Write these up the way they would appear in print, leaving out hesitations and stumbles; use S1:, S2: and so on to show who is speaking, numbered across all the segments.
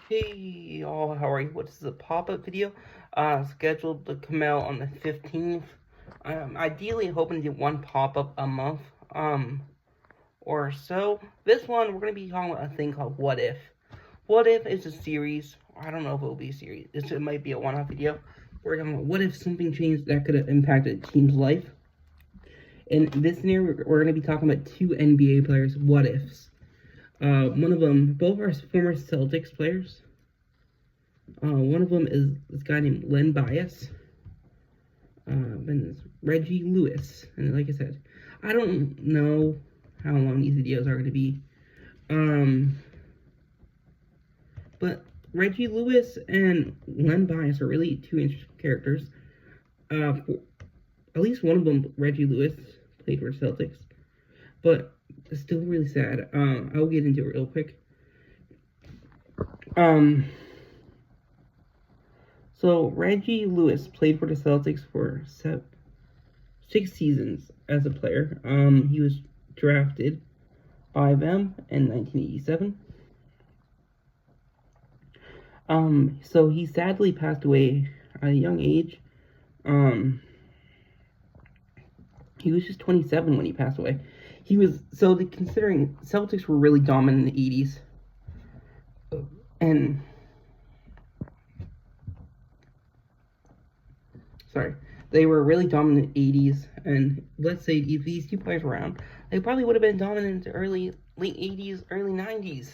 S1: Hey y'all, how are you? What's a pop-up video? Scheduled to come out on the 15th. I'm ideally hoping to do one pop-up a month, or so. This one, we're gonna be talking about a thing called What If. What If is a series. I don't know if it will be a series. It might be a one-off video. We're talking about what if something changed that could have impacted a team's life. In this scenario, we're gonna be talking about two NBA players' what ifs. One of them, both are former Celtics players. One of them is this guy named Len Bias, and it's Reggie Lewis. And like I said, I don't know how long these videos are going to be. But Reggie Lewis and Len Bias are really two interesting characters. At least one of them, Reggie Lewis, played for Celtics. But it's still really sad. I'll get into it real quick. So Reggie Lewis played for the Celtics for 6 seasons as a player. He was drafted by them in 1987. So he sadly passed away at a young age. He was just 27 when he passed away. Considering Celtics were really dominant in the 80s. And they were really dominant in the 80s, and let's say if these two players were around, they probably would have been dominant in the late 80s, early 90s,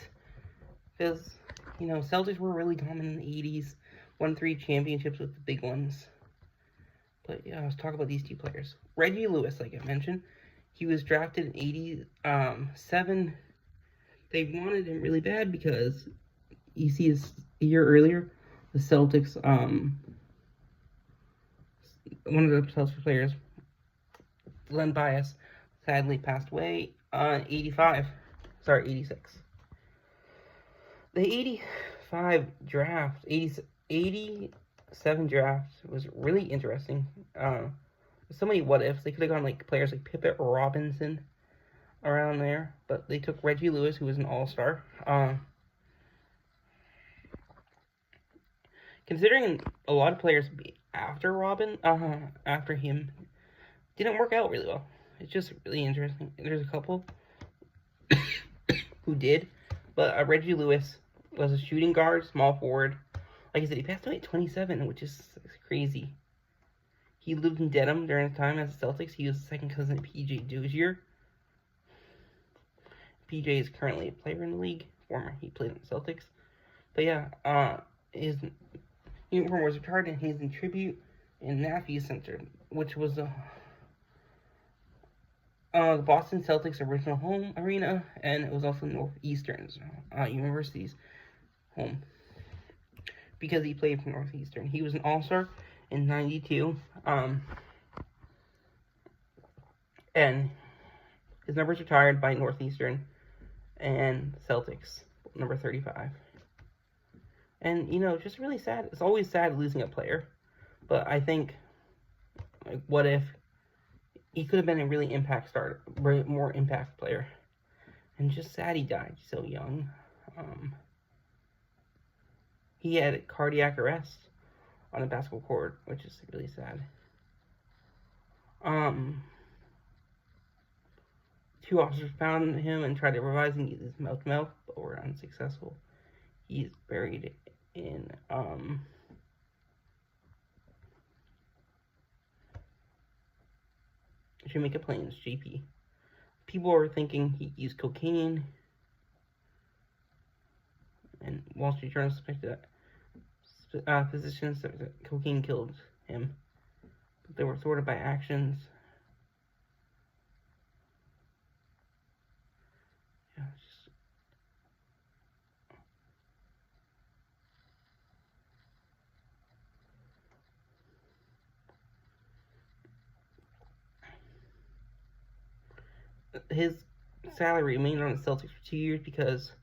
S1: because, Celtics were really dominant in the 80s, won 3 championships with the big ones. But yeah, let's talk about these two players. Reggie Lewis, like I mentioned, he was drafted in 87. They wanted him really bad because, you see, a year earlier, the Celtics, one of the Celtics players, Len Bias, sadly passed away on 86. The 87 draft was really interesting. So many what ifs. They could have gone like players like Pippen or Robinson around there, but they took Reggie Lewis, who was an all-star. Considering a lot of players after him, didn't work out really well. It's just really interesting. There's a couple who did, but Reggie Lewis was a shooting guard, small forward. Like I said, he passed away at 27, which is crazy. He lived in Dedham during his time as a Celtics. He was the second cousin of PJ Dozier. PJ is currently a player in the league. He played in the Celtics. But yeah, his uniform was retired, and he's in tribute in NAFI Center, which was the Boston Celtics' original home arena, and it was also Northeastern University's home, because he played for Northeastern. He was an all-star in 92, and his number's retired by Northeastern and Celtics, number 35. And, just really sad. It's always sad losing a player, but I think, what if he could have been a really more impact player, and just sad he died so young. He had cardiac arrest on a basketball court, which is really sad. 2 officers found him and tried to revive him using his mouth-to-mouth, but were unsuccessful. He's buried in Jamaica Plains, JP. People are thinking he used cocaine, and Wall Street Journal suspected that physicians said that cocaine killed him, but they were sorted by actions. Yeah, his salary remained on the Celtics for 2 years because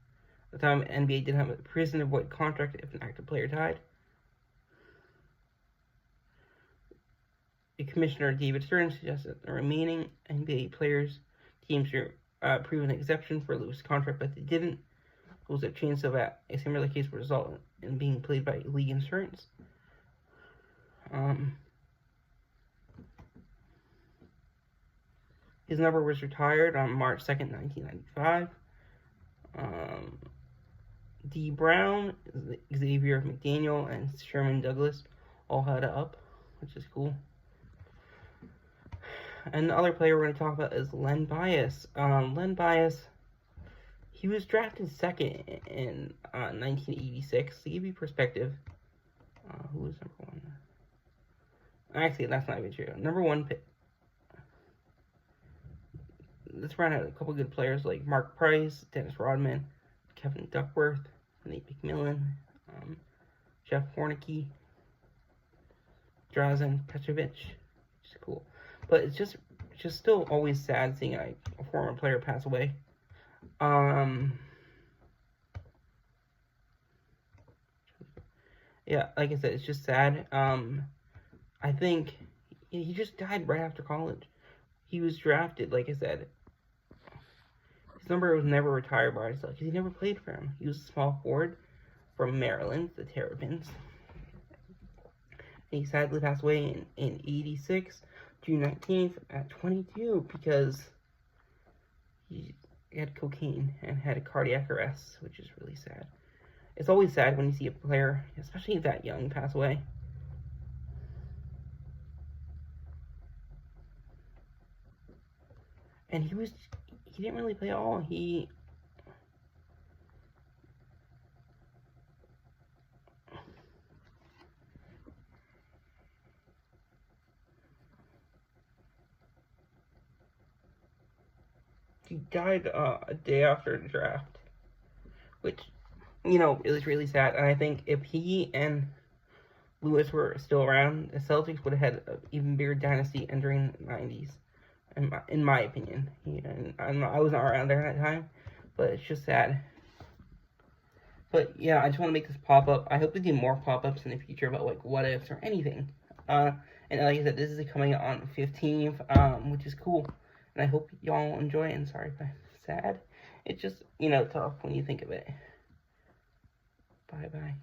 S1: at the time NBA didn't have a prisoner void contract if an active player died. The commissioner David Stern suggested that the remaining NBA players teams should prove an exception for Lewis' contract, but they didn't. Rules have changed so that a similar case will result in being played by league insurance. His number was retired on March 2nd, 1995. D. Brown, Xavier McDaniel, and Sherman Douglas all had it up, which is cool. And the other player we're going to talk about is Len Bias. Len Bias, he was drafted second in 1986. To give you perspective, who was number one? Actually, that's not even true. Number one pick. Let's run out a couple good players like Mark Price, Dennis Rodman, Kevin Duckworth, Nate McMillan, Jeff Hornicke, Drazen Petrovic, which is cool. But it's just still always sad seeing a former player pass away. Yeah, like I said, it's just sad. I think he just died right after college. He was drafted, like I said. His number was never retired by himself because he never played for him. He was a small forward from Maryland, the Terrapins. He sadly passed away in 86, June 19th at 22 because he had cocaine and had a cardiac arrest, which is really sad. It's always sad when you see a player, especially that young, pass away. And he didn't really play at all. He died a day after the draft, which, you know, is really sad. And I think if he and Lewis were still around, the Celtics would have had an even bigger dynasty entering the 90s, in my opinion. I wasn't around there at that time, but it's just sad. But yeah, I just want to make this pop-up. I hope to do more pop-ups in the future about like what ifs or anything. And like I said, this is coming out on the 15th, which is cool. And I hope y'all enjoy it. And sorry if I'm sad. It's just, you know, tough when you think of it. Bye-bye.